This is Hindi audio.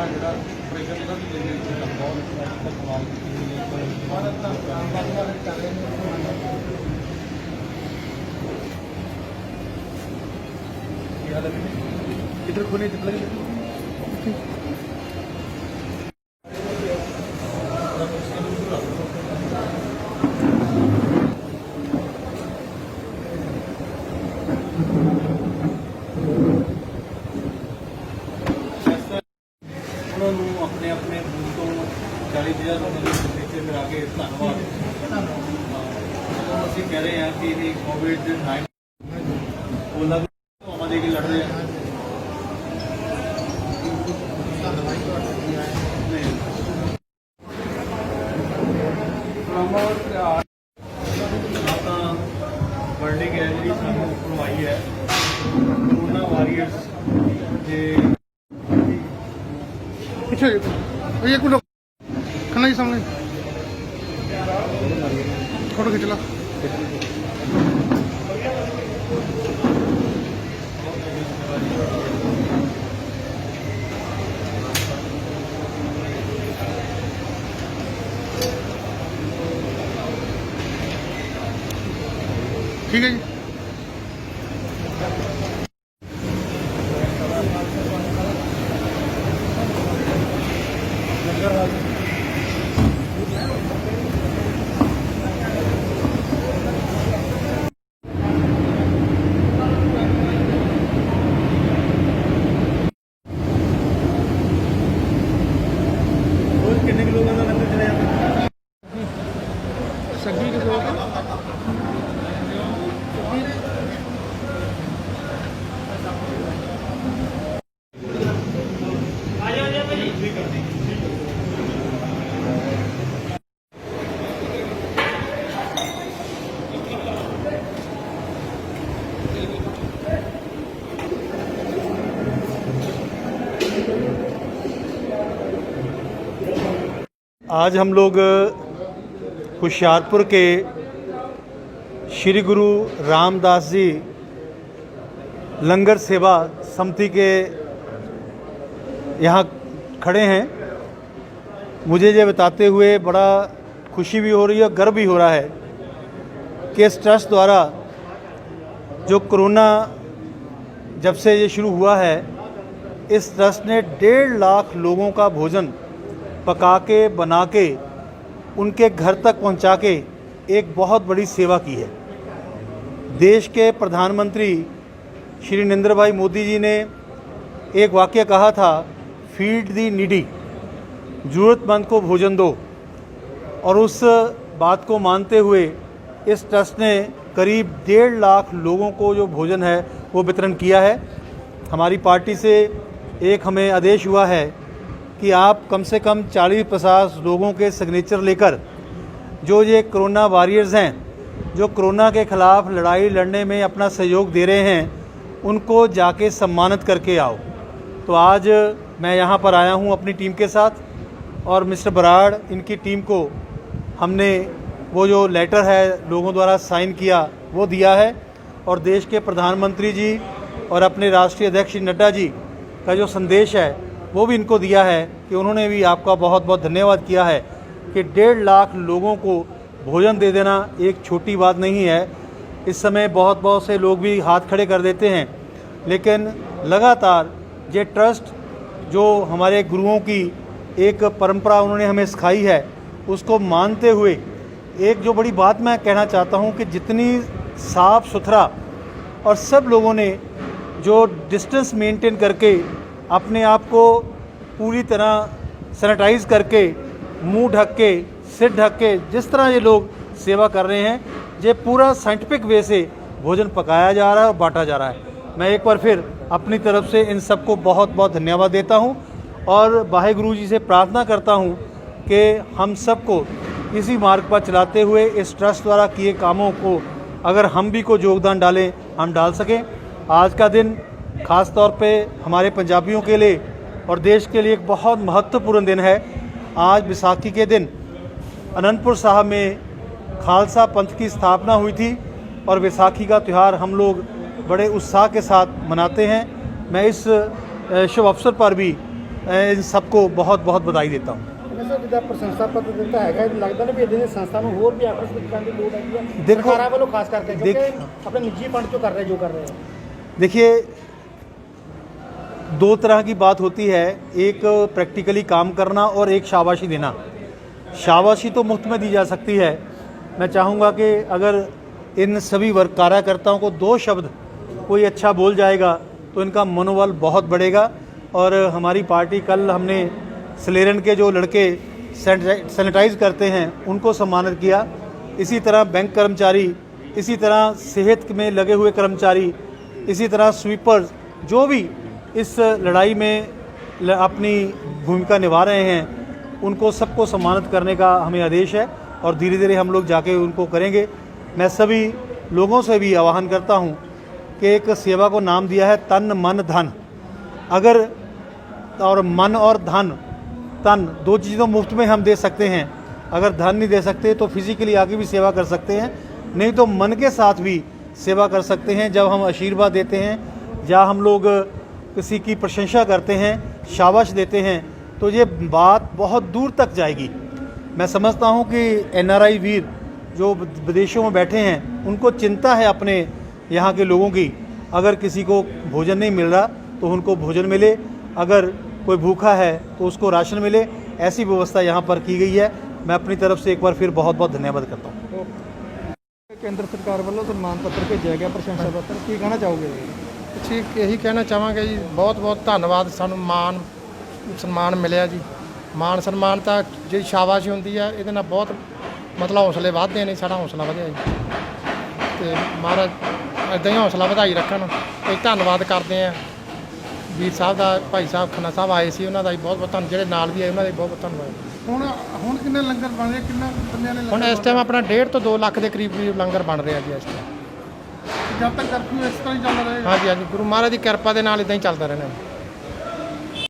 पुराना जो ऑपरेशन था बहुत कमाल इधर खोने अपने अपने बूथ तो 40,000 नीचे मिला के धन्यवाद ਅਸੀਂ कह रहे हैं कि कोविड-19 बोला तो हमारे की लड़ रहे हैं वर्ल्डिंग है जी सानू करवाई है कोरोना वॉरियर्स जे पीछे एक मिनट खाना ही सामने फोटो खींच ला। ठीक है जी। कितने किलो का लंगर चले जाते सब्जी के लोग आज हम लोग होशियारपुर के श्री गुरु रामदास जी लंगर सेवा समिति के यहाँ खड़े हैं। मुझे ये बताते हुए बड़ा खुशी भी हो रही है और गर्व भी हो रहा है कि इस ट्रस्ट द्वारा जो कोरोना जब से ये शुरू हुआ है, इस ट्रस्ट ने 1.5 लाख लोगों का भोजन पका के बना के उनके घर तक पहुंचा के एक बहुत बड़ी सेवा की है। देश के प्रधानमंत्री श्री नरेंद्र भाई मोदी जी ने एक वाक्य कहा था, फीड दी नीडी, ज़रूरतमंद को भोजन दो, और उस बात को मानते हुए इस ट्रस्ट ने करीब 1.5 लाख लोगों को जो भोजन है वो वितरण किया है। हमारी पार्टी से एक हमें आदेश हुआ है कि आप कम से कम 40-50 लोगों के सिग्नेचर लेकर जो ये कोरोना वॉरियर्स हैं, जो कोरोना के ख़िलाफ़ लड़ाई लड़ने में अपना सहयोग दे रहे हैं, उनको जाके सम्मानित करके आओ। तो आज मैं यहाँ पर आया हूँ अपनी टीम के साथ, और मिस्टर बराड़ इनकी टीम को हमने वो जो लेटर है लोगों द्वारा साइन किया वो दिया है, और देश के प्रधानमंत्री जी और अपने राष्ट्रीय अध्यक्ष नड्डा जी का जो संदेश है वो भी इनको दिया है कि उन्होंने भी आपका बहुत बहुत धन्यवाद किया है कि 1.5 लाख लोगों को भोजन दे देना एक छोटी बात नहीं है। इस समय बहुत से लोग भी हाथ खड़े कर देते हैं, लेकिन लगातार ये ट्रस्ट जो हमारे गुरुओं की एक परंपरा उन्होंने हमें सिखाई है, उसको मानते हुए एक जो बड़ी बात मैं कहना चाहता हूँ कि जितनी साफ़ सुथरा और सब लोगों ने जो डिस्टेंस मेंटेन करके अपने आप को पूरी तरह सैनिटाइज़ करके, मुंह ढक के, सिर ढक के, जिस तरह ये लोग सेवा कर रहे हैं, ये पूरा साइंटिफिक वे से भोजन पकाया जा रहा है और बांटा जा रहा है। मैं एक बार फिर अपनी तरफ से इन सबको बहुत बहुत धन्यवाद देता हूं, और वाहेगुरु जी से प्रार्थना करता हूं कि हम सबको इसी मार्ग पर चलाते हुए इस ट्रस्ट द्वारा किए कामों को अगर हम भी कोई योगदान डालें, हम डाल सकें। आज का दिन ख़ास तौर पे हमारे पंजाबियों के लिए और देश के लिए एक बहुत महत्वपूर्ण दिन है। आज बैसाखी के दिन अनंतपुर साहब में खालसा पंथ की स्थापना हुई थी, और बैसाखी का त्यौहार हम लोग बड़े उत्साह के साथ मनाते हैं। मैं इस शुभ अवसर पर भी इन सबको बहुत बहुत बधाई देता हूँ। ਵੈਸੇ ਜਿੱਦਾਂ ਪ੍ਰਸ਼ੰਸਾ ਪੱਤਰ ਦਿੱਤਾ ਹੈਗਾ, ਲੱਗਦਾ ਨਾ ਵੀ ਇਦਾਂ ਦੀਆਂ ਸੰਸਥਾ ਨੂੰ ਹੋਰ ਵੀ ਆਕਰਸ਼ਿਤ ਕਰਨ ਦੀ ਲੋੜ ਹੈਗੀ ਹੈ ਦੇਖੋ- ਸਰਕਾਰਾਂ ਵੱਲੋਂ ਖਾਸ ਕਰਕੇ, ਕਿਉਂਕਿ ਦੇਖ- ਆਪਣੇ ਨਿੱਜੀ ਫੰਡ ਚੋਂ ਕਰ ਰਹੇ ਜੋ ਕਰ ਰਹੇ हैं। देखिए, दो तरह की बात होती है, एक प्रैक्टिकली काम करना और एक शाबाशी देना। शाबाशी तो मुफ्त में दी जा सकती है। मैं चाहूँगा कि अगर इन सभी वर्ग कार्यकर्ताओं को 2 शब्द कोई अच्छा बोल जाएगा तो इनका मनोबल बहुत बढ़ेगा। और हमारी पार्टी, कल हमने स्लेरन के जो लड़के सैनिटाइज करते हैं उनको सम्मानित किया। इसी तरह बैंक कर्मचारी, इसी तरह सेहत में लगे हुए कर्मचारी, इसी तरह स्वीपर्स, जो भी इस लड़ाई में अपनी भूमिका निभा रहे हैं, उनको सबको सम्मानित करने का हमें आदेश है और धीरे धीरे हम लोग जाके उनको करेंगे। मैं सभी लोगों से भी आह्वान करता हूं कि एक सेवा को नाम दिया है तन मन धन। अगर और मन और तन 2 चीज़ें तो मुफ्त में हम दे सकते हैं, अगर धन नहीं दे सकते तो फिजिकली आके भी सेवा कर सकते हैं, नहीं तो मन के साथ भी सेवा कर सकते हैं। जब हम आशीर्वाद देते हैं या हम लोग किसी की प्रशंसा करते हैं, शाबाश देते हैं, तो ये बात बहुत दूर तक जाएगी। मैं समझता हूँ कि NRI वीर जो विदेशों में बैठे हैं, उनको चिंता है अपने यहाँ के लोगों की। अगर किसी को भोजन नहीं मिल रहा तो उनको भोजन मिले, अगर कोई भूखा है तो उसको राशन मिले, ऐसी व्यवस्था यहाँ पर की गई है। मैं अपनी तरफ से एक बार फिर बहुत बहुत धन्यवाद करता हूँ। ਕੇਂਦਰ ਸਰਕਾਰ ਵੱਲੋਂ ਸਨਮਾਨ ਪੱਤਰ ਭੇਜਿਆ ਗਿਆ, ਪ੍ਰਸ਼ੰਸਾ ਪੱਤਰ, ਕੀ ਕਹਿਣਾ ਚਾਹੋਗੇ? ਠੀਕ ਇਹੀ ਕਹਿਣਾ ਚਾਹਾਂਗੇ ਜੀ, ਬਹੁਤ ਬਹੁਤ ਧੰਨਵਾਦ। ਸਾਨੂੰ ਮਾਣ ਸਨਮਾਨ ਮਿਲਿਆ ਜੀ। ਮਾਣ ਸਨਮਾਨ ਤਾਂ ਜਿਹੜੀ ਸ਼ਾਬਾਸ਼ ਹੁੰਦੀ ਆ, ਇਹਦੇ ਨਾਲ ਬਹੁਤ ਮਤਲਬ ਹੌਸਲੇ ਵੱਧਦੇ ਨੇ, ਸਾਡਾ ਹੌਸਲਾ ਵਧਿਆ ਜੀ। ਤੇ ਮਹਾਰਾਜ ਇੱਦਾਂ ਹੀ ਹੌਸਲਾ ਵਧਾਈ ਰੱਖਣ। ਤੇ ਧੰਨਵਾਦ ਕਰਦੇ ਆ ਵੀਰ ਸਾਹਿਬ ਦਾ, ਭਾਈ ਸਾਹਿਬ ਖੰਨਾ ਸਾਹਿਬ ਆਏ ਸੀ, ਉਹਨਾਂ ਦਾ ਵੀ ਬਹੁਤ ਬਹੁਤ ਧੰਨਵਾਦ। ਜਿਹੜੇ ਨਾਲ ਵੀ ਆਏ ਉਹਨਾਂ ਦਾ ਵੀ ਬਹੁਤ ਬਹੁਤ ਧੰਨਵਾਦ। ਹੁਣ ਕਿੰਨੇ ਲੰਗਰ ਬਣ ਰਹੇ, ਕਿੰਨਾ ਬੰਦਿਆਂ ਨੇ? ਹੁਣ ਇਸ ਟਾਈਮ ਆਪਣਾ 1.5 ਤੋਂ 2 ਲੱਖ ਦੇ ਕਰੀਬ ਲੰਗਰ ਬਣ ਰਿਹਾ ਜੀ ਇਸ ਟਾਈਮ। ਜਦ ਤੱਕ ਕਰਫਿਊ ਇਸ ਤਰ੍ਹਾਂ ਹੀ ਚੱਲਦਾ ਰਹੇਗਾ? ਹਾਂਜੀ ਹਾਂਜੀ, ਗੁਰੂ ਮਹਾਰਾਜ ਦੀ ਕਿਰਪਾ ਦੇ ਨਾਲ ਇਦਾਂ ਹੀ ਚੱਲਦਾ ਰਹਿਣਾ।